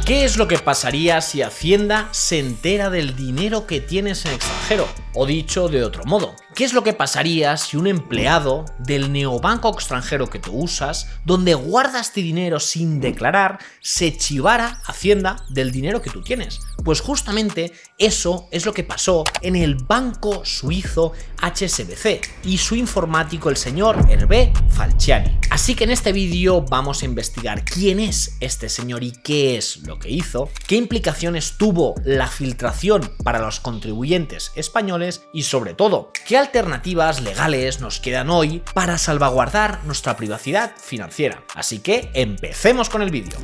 ¿Qué es lo que pasaría si Hacienda se entera del dinero que tienes en extranjero? O dicho de otro modo, ¿qué es lo que pasaría si un empleado del neobanco extranjero que tú usas, donde guardas tu dinero sin declarar, se chivara Hacienda del dinero que tú tienes? Pues justamente eso es lo que pasó en el banco suizo HSBC y su informático, el señor Hervé Falciani. Así que en este vídeo vamos a investigar quién es este señor y qué es lo que hizo, qué implicaciones tuvo la filtración para los contribuyentes españoles y sobre todo, qué alternativas legales nos quedan hoy para salvaguardar nuestra privacidad financiera. Así que empecemos con el vídeo.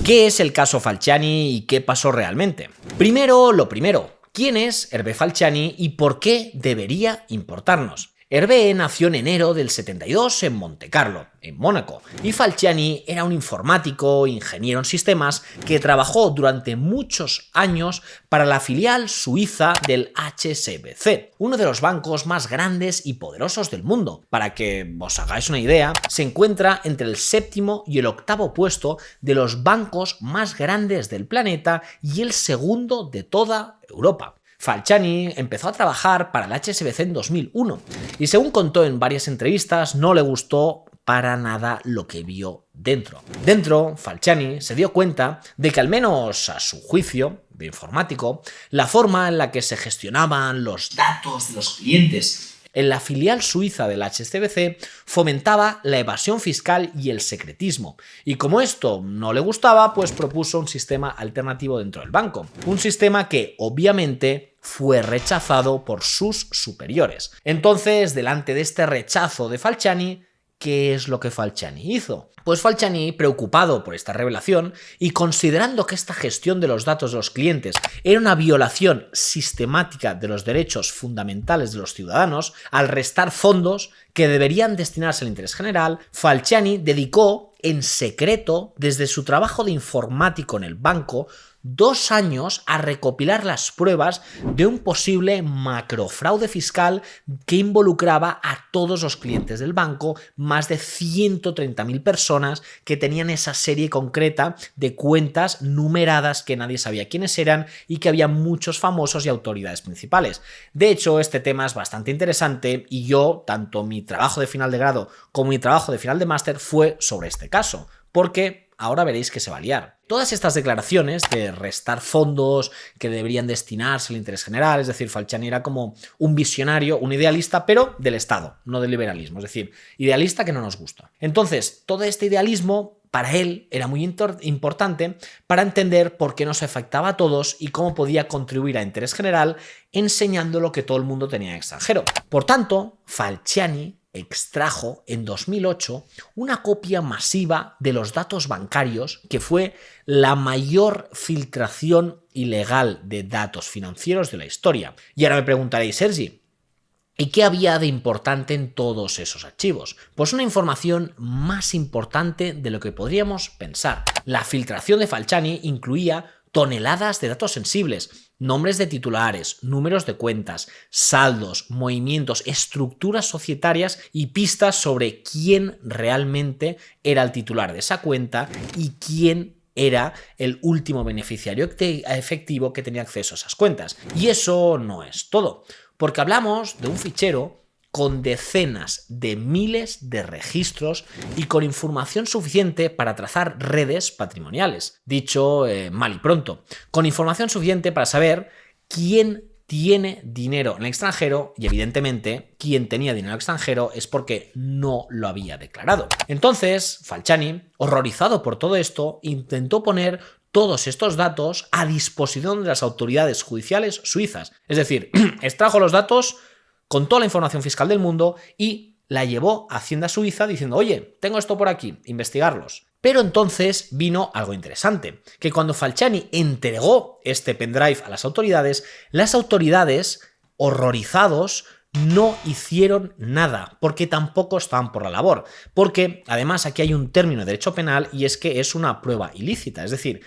¿Qué es el caso Falciani y qué pasó realmente? Primero, lo primero, ¿quién es Hervé Falciani y por qué debería importarnos? Hervé nació en enero del 72 en Montecarlo, en Mónaco, y Falciani era un informático, ingeniero en sistemas, que trabajó durante muchos años para la filial suiza del HSBC, uno de los bancos más grandes y poderosos del mundo. Para que os hagáis una idea, se encuentra entre el 7º y el 8º puesto de los bancos más grandes del planeta y el 2º de toda Europa. Falciani empezó a trabajar para el HSBC en 2001 y, según contó en varias entrevistas, no le gustó para nada lo que vio dentro. Dentro, Falciani se dio cuenta de que, al menos a su juicio de informático, la forma en la que se gestionaban los datos de los clientes en la filial suiza del HSBC fomentaba la evasión fiscal y el secretismo. Y como esto no le gustaba, pues propuso un sistema alternativo dentro del banco. Un sistema que, obviamente, fue rechazado por sus superiores. Entonces, delante de este rechazo de Falciani, ¿qué es lo que Falciani hizo? Pues Falciani, preocupado por esta revelación y considerando que esta gestión de los datos de los clientes era una violación sistemática de los derechos fundamentales de los ciudadanos, al restar fondos que deberían destinarse al interés general, Falciani dedicó en secreto, desde su trabajo de informático en el banco, 2 años a recopilar las pruebas de un posible macrofraude fiscal que involucraba a todos los clientes del banco, más de 130.000 personas que tenían esa serie concreta de cuentas numeradas que nadie sabía quiénes eran y que había muchos famosos y autoridades principales. De hecho, este tema es bastante interesante y yo, tanto mi trabajo de final de grado como mi trabajo de final de máster fue sobre este caso, porque ahora veréis que se va a liar. Todas estas declaraciones de restar fondos que deberían destinarse al interés general, es decir, Falciani era como un visionario, un idealista, pero del Estado, no del liberalismo, es decir, idealista que no nos gusta. Entonces, todo este idealismo para él era muy importante para entender por qué nos afectaba a todos y cómo podía contribuir a interés general enseñando lo que todo el mundo tenía en extranjero. Por tanto, Falciani extrajo en 2008 una copia masiva de los datos bancarios, que fue la mayor filtración ilegal de datos financieros de la historia. Y ahora me preguntaréis, Sergi, ¿y qué había de importante en todos esos archivos? Pues una información más importante de lo que podríamos pensar. La filtración de Falciani incluía toneladas de datos sensibles, nombres de titulares, números de cuentas, saldos, movimientos, estructuras societarias y pistas sobre quién realmente era el titular de esa cuenta y quién era el último beneficiario efectivo que tenía acceso a esas cuentas. Y eso no es todo, porque hablamos de un fichero con decenas de miles de registros y con información suficiente para trazar redes patrimoniales. Dicho mal y pronto, con información suficiente para saber quién tiene dinero en el extranjero y, evidentemente, quien tenía dinero en el extranjero es porque no lo había declarado. Entonces, Falciani, horrorizado por todo esto, intentó poner todos estos datos a disposición de las autoridades judiciales suizas. Es decir, extrajo los datos con toda la información fiscal del mundo y la llevó a Hacienda Suiza diciendo: oye, tengo esto por aquí, investigarlos. Pero entonces vino algo interesante, que cuando Falciani entregó este pendrive a las autoridades, horrorizados, no hicieron nada, porque tampoco estaban por la labor. Porque además aquí hay un término de derecho penal y es que es una prueba ilícita, es decir,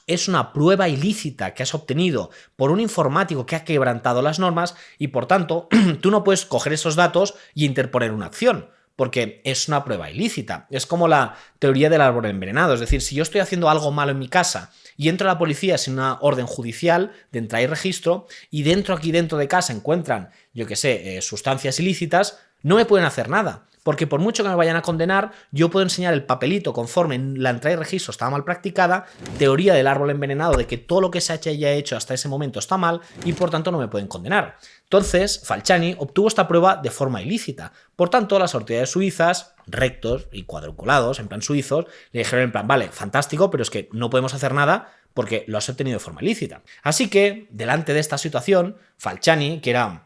es una prueba ilícita que has obtenido por un informático que ha quebrantado las normas y, por tanto, tú no puedes coger esos datos y interponer una acción, porque es una prueba ilícita. Es como la teoría del árbol envenenado, es decir, si yo estoy haciendo algo malo en mi casa y entro a la policía sin una orden judicial de entrada y registro y aquí dentro de casa encuentran, yo qué sé, sustancias ilícitas, no me pueden hacer nada. Porque por mucho que me vayan a condenar, yo puedo enseñar el papelito conforme la entrada y registro estaba mal practicada, teoría del árbol envenenado de que todo lo que se haya hecho hasta ese momento está mal y por tanto no me pueden condenar. Entonces, Falciani obtuvo esta prueba de forma ilícita. Por tanto, las autoridades suizas, rectos y cuadriculados, en plan suizos, le dijeron en plan, vale, fantástico, pero es que no podemos hacer nada porque lo has obtenido de forma ilícita. Así que, delante de esta situación, Falciani, que era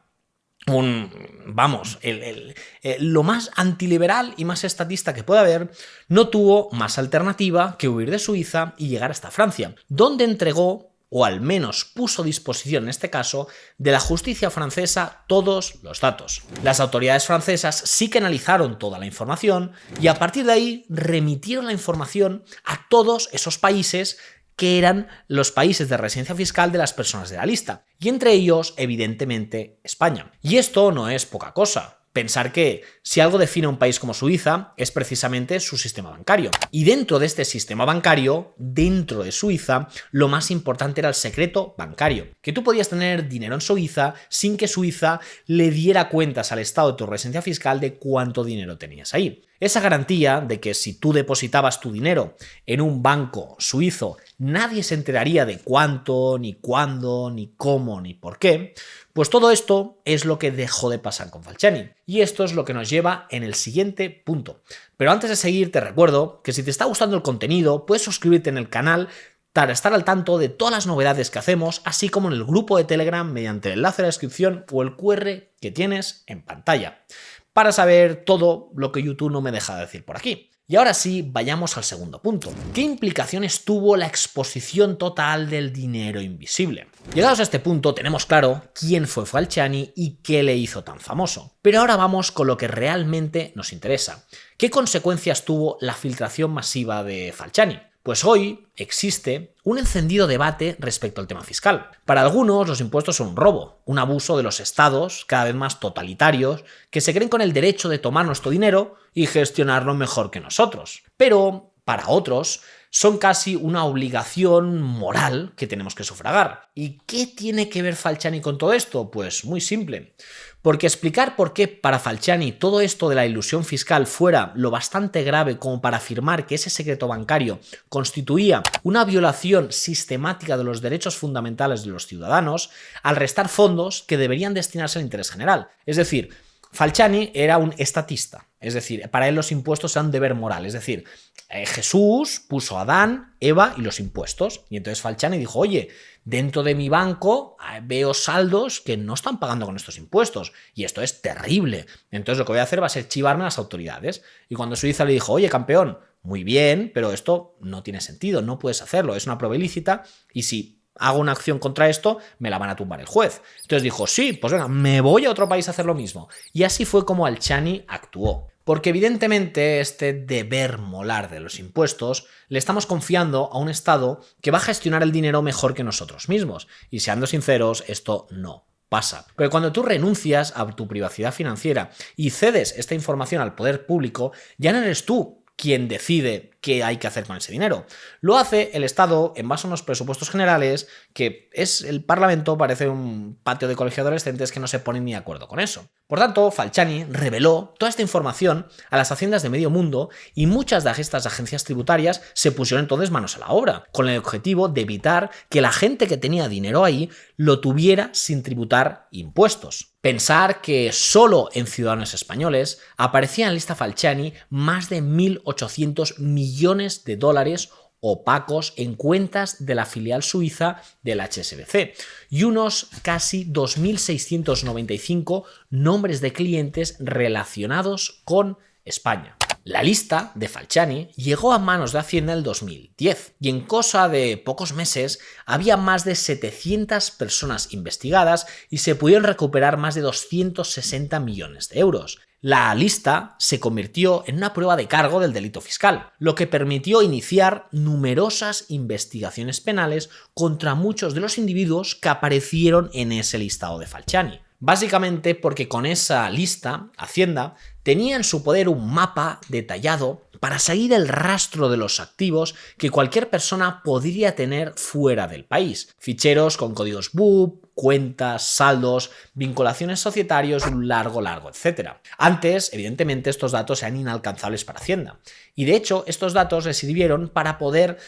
lo más antiliberal y más estatista que puede haber, no tuvo más alternativa que huir de Suiza y llegar hasta Francia, donde entregó, o al menos puso a disposición en este caso, de la justicia francesa todos los datos. Las autoridades francesas sí que analizaron toda la información y a partir de ahí remitieron la información a todos esos países que eran los países de residencia fiscal de las personas de la lista, y entre ellos, evidentemente, España. Y esto no es poca cosa. Pensar que si algo define a un país como Suiza es precisamente su sistema bancario. Y dentro de este sistema bancario, dentro de Suiza, lo más importante era el secreto bancario. Que tú podías tener dinero en Suiza sin que Suiza le diera cuentas al estado de tu residencia fiscal de cuánto dinero tenías ahí. Esa garantía de que si tú depositabas tu dinero en un banco suizo, nadie se enteraría de cuánto, ni cuándo, ni cómo, ni por qué, pues todo esto es lo que dejó de pasar con Falciani. Y esto es lo que nos lleva en el siguiente punto. Pero antes de seguir, te recuerdo que si te está gustando el contenido, puedes suscribirte en el canal para estar al tanto de todas las novedades que hacemos, así como en el grupo de Telegram mediante el enlace de la descripción o el QR que tienes en pantalla, para saber todo lo que YouTube no me deja de decir por aquí. Y ahora sí, vayamos al segundo punto. ¿Qué implicaciones tuvo la exposición total del dinero invisible? Llegados a este punto, tenemos claro quién fue Falciani y qué le hizo tan famoso. Pero ahora vamos con lo que realmente nos interesa. ¿Qué consecuencias tuvo la filtración masiva de Falciani? Pues hoy existe un encendido debate respecto al tema fiscal. Para algunos, los impuestos son un robo, un abuso de los estados cada vez más totalitarios que se creen con el derecho de tomar nuestro dinero y gestionarlo mejor que nosotros. Pero para otros, son casi una obligación moral que tenemos que sufragar. ¿Y qué tiene que ver Falciani con todo esto? Pues muy simple. Porque explicar por qué para Falciani todo esto de la ilusión fiscal fuera lo bastante grave como para afirmar que ese secreto bancario constituía una violación sistemática de los derechos fundamentales de los ciudadanos al restar fondos que deberían destinarse al interés general. Es decir, Falciani era un estatista, es decir, para él los impuestos eran un deber moral, es decir, Jesús puso a Adán, Eva y los impuestos, y entonces Falciani dijo, oye, dentro de mi banco veo saldos que no están pagando con estos impuestos, y esto es terrible, entonces lo que voy a hacer va a ser chivarme a las autoridades, y cuando Suiza le dijo, oye, campeón, muy bien, pero esto no tiene sentido, no puedes hacerlo, es una prueba ilícita, y si hago una acción contra esto, me la van a tumbar el juez. Entonces dijo, sí, pues venga, me voy a otro país a hacer lo mismo. Y así fue como Falciani actuó. Porque evidentemente este deber molar de los impuestos le estamos confiando a un Estado que va a gestionar el dinero mejor que nosotros mismos. Y siendo sinceros, esto no pasa. Porque cuando tú renuncias a tu privacidad financiera y cedes esta información al poder público, ya no eres tú quien decide qué hay que hacer con ese dinero. Lo hace el Estado en base a unos presupuestos generales que es el Parlamento, parece un patio de colegio de adolescentes que no se ponen ni de acuerdo con eso. Por tanto, Falciani reveló toda esta información a las haciendas de medio mundo y muchas de estas agencias tributarias se pusieron entonces manos a la obra, con el objetivo de evitar que la gente que tenía dinero ahí lo tuviera sin tributar impuestos. Pensar que solo en Ciudadanos Españoles aparecía en la lista Falciani más de 1.800 millones de dólares opacos en cuentas de la filial suiza del HSBC y unos casi 2.695 nombres de clientes relacionados con España. La lista de Falciani llegó a manos de Hacienda en el 2010 y en cosa de pocos meses había más de 700 personas investigadas y se pudieron recuperar más de 260 millones de euros. La lista se convirtió en una prueba de cargo del delito fiscal, lo que permitió iniciar numerosas investigaciones penales contra muchos de los individuos que aparecieron en ese listado de Falciani. Básicamente porque con esa lista, Hacienda tenía en su poder un mapa detallado para seguir el rastro de los activos que cualquier persona podría tener fuera del país. Ficheros con códigos BUP, cuentas, saldos, vinculaciones societarios, un largo, etcétera. Antes, evidentemente, estos datos eran inalcanzables para Hacienda. Y de hecho, estos datos les sirvieron para poder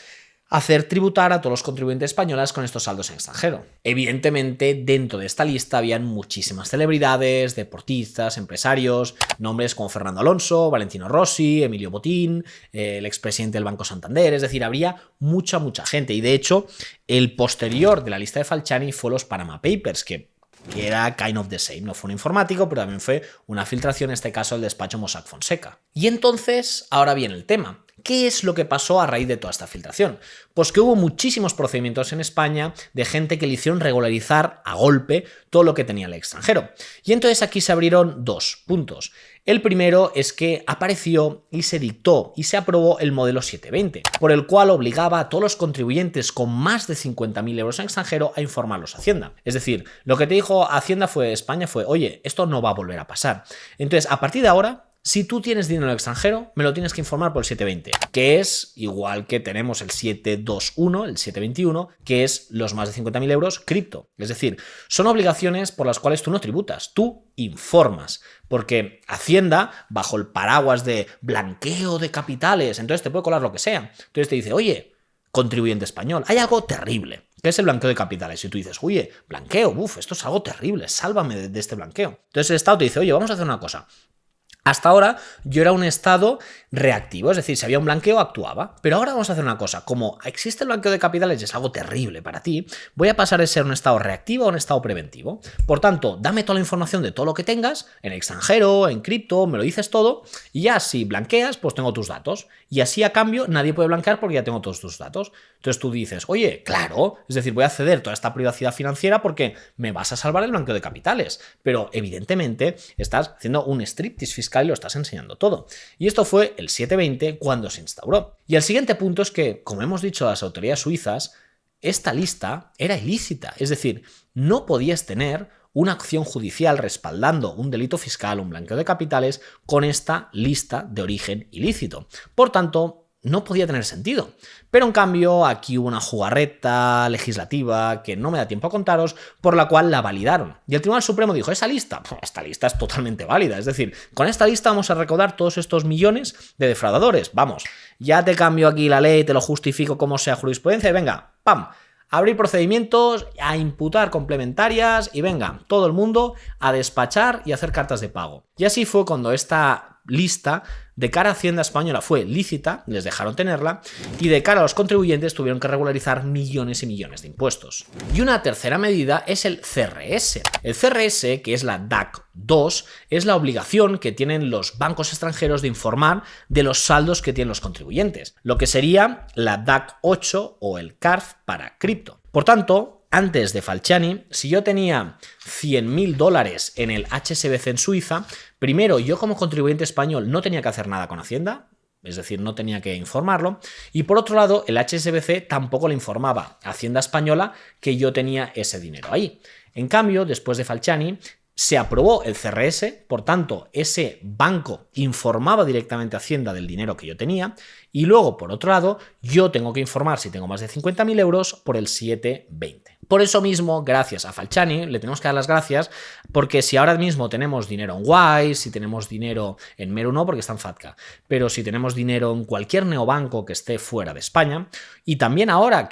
hacer tributar a todos los contribuyentes españoles con estos saldos en extranjero. Evidentemente, dentro de esta lista habían muchísimas celebridades, deportistas, empresarios, nombres como Fernando Alonso, Valentino Rossi, Emilio Botín, el expresidente del Banco Santander, es decir, habría mucha gente. Y de hecho, el posterior de la lista de Falciani fue los Panama Papers, que era kind of the same. No fue un informático, pero también fue una filtración, en este caso el despacho Mossack Fonseca. Y entonces, ahora viene el tema. ¿Qué es lo que pasó a raíz de toda esta filtración? Pues que hubo muchísimos procedimientos en España de gente que le hicieron regularizar a golpe todo lo que tenía en el extranjero. Y entonces aquí se abrieron dos puntos. El primero es que apareció y se dictó y se aprobó el modelo 720, por el cual obligaba a todos los contribuyentes con más de 50.000 euros en extranjero a informarlos a Hacienda. Es decir, lo que te dijo Hacienda España fue, oye, esto no va a volver a pasar. Entonces, a partir de ahora, si tú tienes dinero en el extranjero, me lo tienes que informar por el 720, que es igual que tenemos el 721, el 721, que es los más de 50.000 euros cripto. Es decir, son obligaciones por las cuales tú no tributas, tú informas, porque Hacienda, bajo el paraguas de blanqueo de capitales, entonces te puede colar lo que sea. Entonces te dice, oye, contribuyente español, hay algo terrible, que es el blanqueo de capitales. Y tú dices, oye, blanqueo, esto es algo terrible, sálvame de este blanqueo. Entonces el Estado te dice, oye, vamos a hacer una cosa. Hasta ahora yo era un estado reactivo, es decir, si había un blanqueo actuaba, pero ahora vamos a hacer una cosa, como existe el blanqueo de capitales y es algo terrible para ti, voy a pasar de ser un estado reactivo a un estado preventivo. Por tanto, dame toda la información de todo lo que tengas, en extranjero, en cripto, me lo dices todo, y ya si blanqueas, pues tengo tus datos. Y así a cambio nadie puede blanquear porque ya tengo todos tus datos. Entonces tú dices, oye, claro, es decir, voy a ceder toda esta privacidad financiera porque me vas a salvar el blanqueo de capitales, pero evidentemente estás haciendo un striptease fiscal y lo estás enseñando todo. Y esto fue el 720 cuando se instauró. Y el siguiente punto es que, como hemos dicho a las autoridades suizas, esta lista era ilícita, es decir, no podías tener una acción judicial respaldando un delito fiscal, un blanqueo de capitales, con esta lista de origen ilícito. Por tanto, no podía tener sentido. Pero en cambio, aquí hubo una jugarreta legislativa que no me da tiempo a contaros, por la cual la validaron. Y el Tribunal Supremo dijo, esta lista es totalmente válida. Es decir, con esta lista vamos a recaudar todos estos millones de defraudadores. Vamos, ya te cambio aquí la ley, te lo justifico como sea jurisprudencia y venga, ¡pam! Abrir procedimientos, a imputar complementarias y venga, todo el mundo a despachar y hacer cartas de pago. Y así fue cuando esta lista de cara a Hacienda española fue lícita, les dejaron tenerla, y de cara a los contribuyentes tuvieron que regularizar millones y millones de impuestos. Y una tercera medida es el CRS. El CRS, que es la DAC 2, es la obligación que tienen los bancos extranjeros de informar de los saldos que tienen los contribuyentes, lo que sería la DAC 8 o el CARF para cripto. Por tanto, antes de Falciani, si yo tenía $100.000 en el HSBC en Suiza, primero yo como contribuyente español no tenía que hacer nada con Hacienda, es decir, no tenía que informarlo, y por otro lado el HSBC tampoco le informaba a Hacienda española que yo tenía ese dinero ahí. En cambio, después de Falciani, se aprobó el CRS, por tanto, ese banco informaba directamente a Hacienda del dinero que yo tenía, y luego, por otro lado, yo tengo que informar si tengo más de 50.000 euros por el 720. Por eso mismo, gracias a Falciani, le tenemos que dar las gracias, porque si ahora mismo tenemos dinero en Wise, si tenemos dinero en Meru no, porque está en FATCA, pero si tenemos dinero en cualquier neobanco que esté fuera de España, y también ahora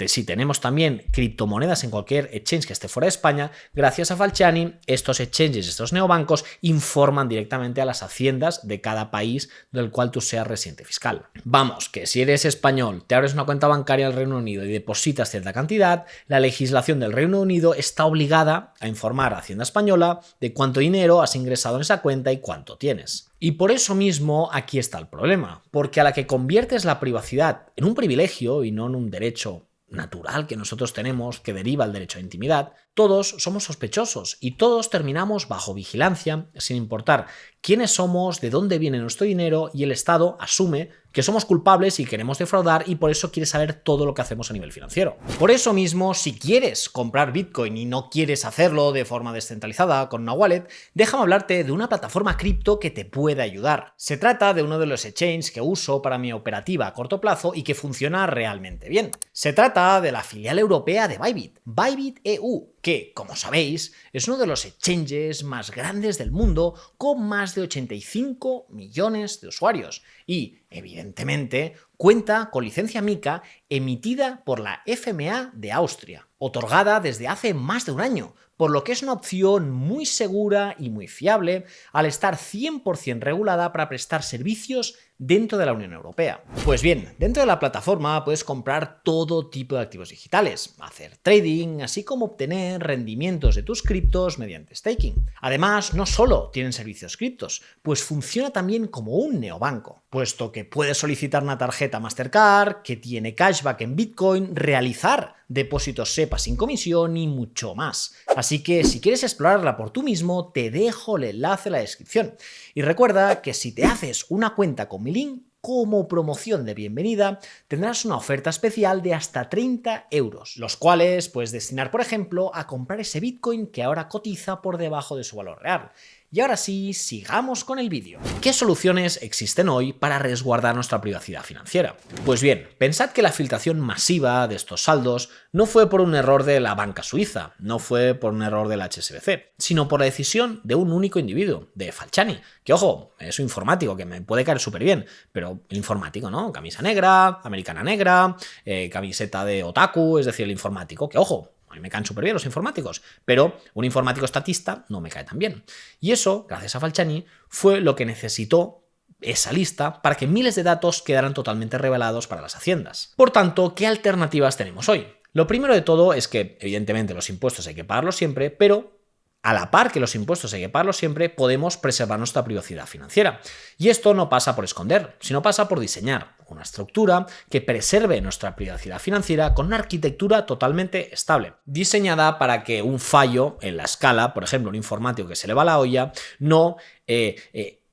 si tenemos también criptomonedas en cualquier exchange que esté fuera de España, gracias a Falciani, estos exchanges, estos neobancos, informan directamente a las haciendas de cada país del cual tú seas residente fiscal. Vamos, que si eres español, te abres una cuenta bancaria en el Reino Unido y depositas cierta cantidad, la legislación del Reino Unido está obligada a informar a Hacienda Española de cuánto dinero has ingresado en esa cuenta y cuánto tienes. Y por eso mismo aquí está el problema, porque a la que conviertes la privacidad en un privilegio y no en un derecho natural que nosotros tenemos, que deriva del derecho a intimidad, todos somos sospechosos y todos terminamos bajo vigilancia, sin importar quiénes somos, de dónde viene nuestro dinero, y el Estado asume que somos culpables y queremos defraudar y por eso quiere saber todo lo que hacemos a nivel financiero. Por eso mismo, si quieres comprar Bitcoin y no quieres hacerlo de forma descentralizada con una wallet, déjame hablarte de una plataforma cripto que te puede ayudar. Se trata de uno de los exchanges que uso para mi operativa a corto plazo y que funciona realmente bien. Se trata de la filial europea de Bybit, Bybit EU, que, como sabéis, es uno de los exchanges más grandes del mundo con más de 85 millones de usuarios y, evidentemente, cuenta con licencia MiCA emitida por la FMA de Austria, otorgada desde hace más de un año, por lo que es una opción muy segura y muy fiable al estar 100% regulada para prestar servicios dentro de la Unión Europea. Pues bien, dentro de la plataforma puedes comprar todo tipo de activos digitales, hacer trading, así como obtener rendimientos de tus criptos mediante staking. Además, no solo tienen servicios criptos, pues funciona también como un neobanco, puesto que puedes solicitar una tarjeta Mastercard, que tiene cashback en Bitcoin, realizar depósitos SEPA sin comisión y mucho más. Así que si quieres explorarla por tú mismo, te dejo el enlace en la descripción. Y recuerda que si te haces una cuenta con mi link, como promoción de bienvenida, tendrás una oferta especial de hasta 30 euros, los cuales puedes destinar, por ejemplo, a comprar ese Bitcoin que ahora cotiza por debajo de su valor real. Y ahora sí, sigamos con el vídeo. ¿Qué soluciones existen hoy para resguardar nuestra privacidad financiera? Pues bien, pensad que la filtración masiva de estos saldos no fue por un error de la banca suiza, no fue por un error del HSBC, sino por la decisión de un único individuo, de Falciani, que ojo, es un informático que me puede caer súper bien, pero el informático, ¿no? Camisa negra, americana negra, camiseta de otaku, es decir, el informático, que ojo, a mí me caen súper bien los informáticos, pero un informático estatista no me cae tan bien. Y eso, gracias a Falciani, fue lo que necesitó esa lista para que miles de datos quedaran totalmente revelados para las haciendas. Por tanto, ¿qué alternativas tenemos hoy? Lo primero de todo es que, evidentemente, los impuestos hay que pagarlos siempre, pero a la par que los impuestos hay que pagarlos siempre, podemos preservar nuestra privacidad financiera. Y esto no pasa por esconder, sino pasa por diseñar una estructura que preserve nuestra privacidad financiera con una arquitectura totalmente estable, diseñada para que un fallo en la escala, por ejemplo, un informático que se le va la olla, no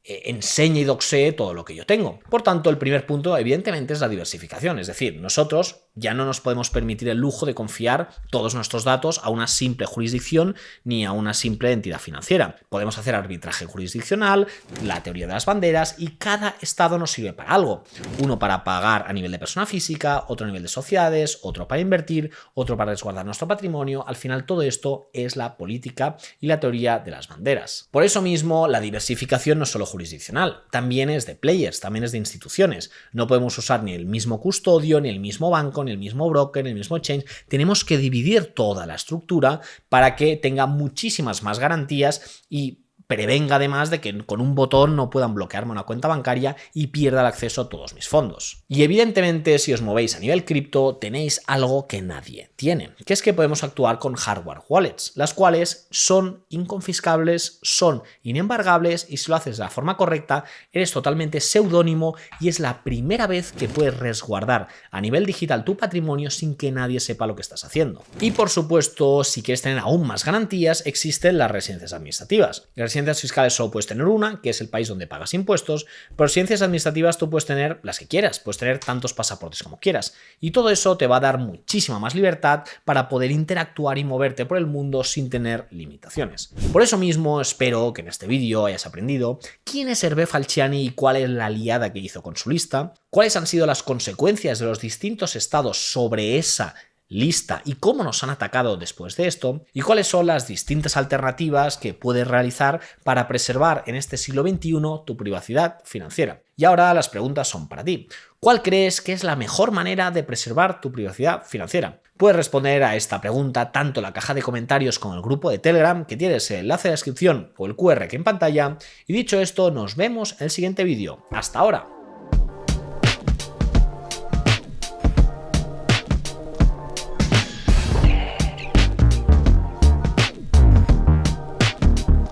enseñe y doxee todo lo que yo tengo. Por tanto, el primer punto, evidentemente, es la diversificación. Es decir, nosotros ya no nos podemos permitir el lujo de confiar todos nuestros datos a una simple jurisdicción ni a una simple entidad financiera. Podemos hacer arbitraje jurisdiccional, la teoría de las banderas, y cada estado nos sirve para algo. Uno para pagar a nivel de persona física, otro a nivel de sociedades, otro para invertir, otro para resguardar nuestro patrimonio. Al final, todo esto es la política y la teoría de las banderas. Por eso mismo, la diversificación no es solo jurisdiccional, también es de players, también es de instituciones. No podemos usar ni el mismo custodio, ni el mismo banco, ni el mismo broker, ni el mismo exchange. Tenemos que dividir toda la estructura para que tenga muchísimas más garantías y prevenga además de que con un botón no puedan bloquearme una cuenta bancaria y pierda el acceso a todos mis fondos. Y evidentemente, si os movéis a nivel cripto, tenéis algo que nadie tiene, que es que podemos actuar con hardware wallets, las cuales son inconfiscables, son inembargables y si lo haces de la forma correcta, eres totalmente seudónimo y es la primera vez que puedes resguardar a nivel digital tu patrimonio sin que nadie sepa lo que estás haciendo. Y por supuesto, si quieres tener aún más garantías, existen las residencias administrativas. Residencias fiscales solo puedes tener una, que es el país donde pagas impuestos, pero residencias administrativas tú puedes tener las que quieras, puedes tener tantos pasaportes como quieras. Y todo eso te va a dar muchísima más libertad para poder interactuar y moverte por el mundo sin tener limitaciones. Por eso mismo espero que en este vídeo hayas aprendido quién es Hervé Falciani y cuál es la aliada que hizo con su lista, cuáles han sido las consecuencias de los distintos estados sobre esa lista y cómo nos han atacado después de esto, y cuáles son las distintas alternativas que puedes realizar para preservar en este siglo XXI tu privacidad financiera. Y ahora las preguntas son para ti. ¿Cuál crees que es la mejor manera de preservar tu privacidad financiera? Puedes responder a esta pregunta tanto en la caja de comentarios como en el grupo de Telegram, que tienes el enlace de descripción o el QR que en pantalla. Y dicho esto, nos vemos en el siguiente vídeo. ¡Hasta ahora!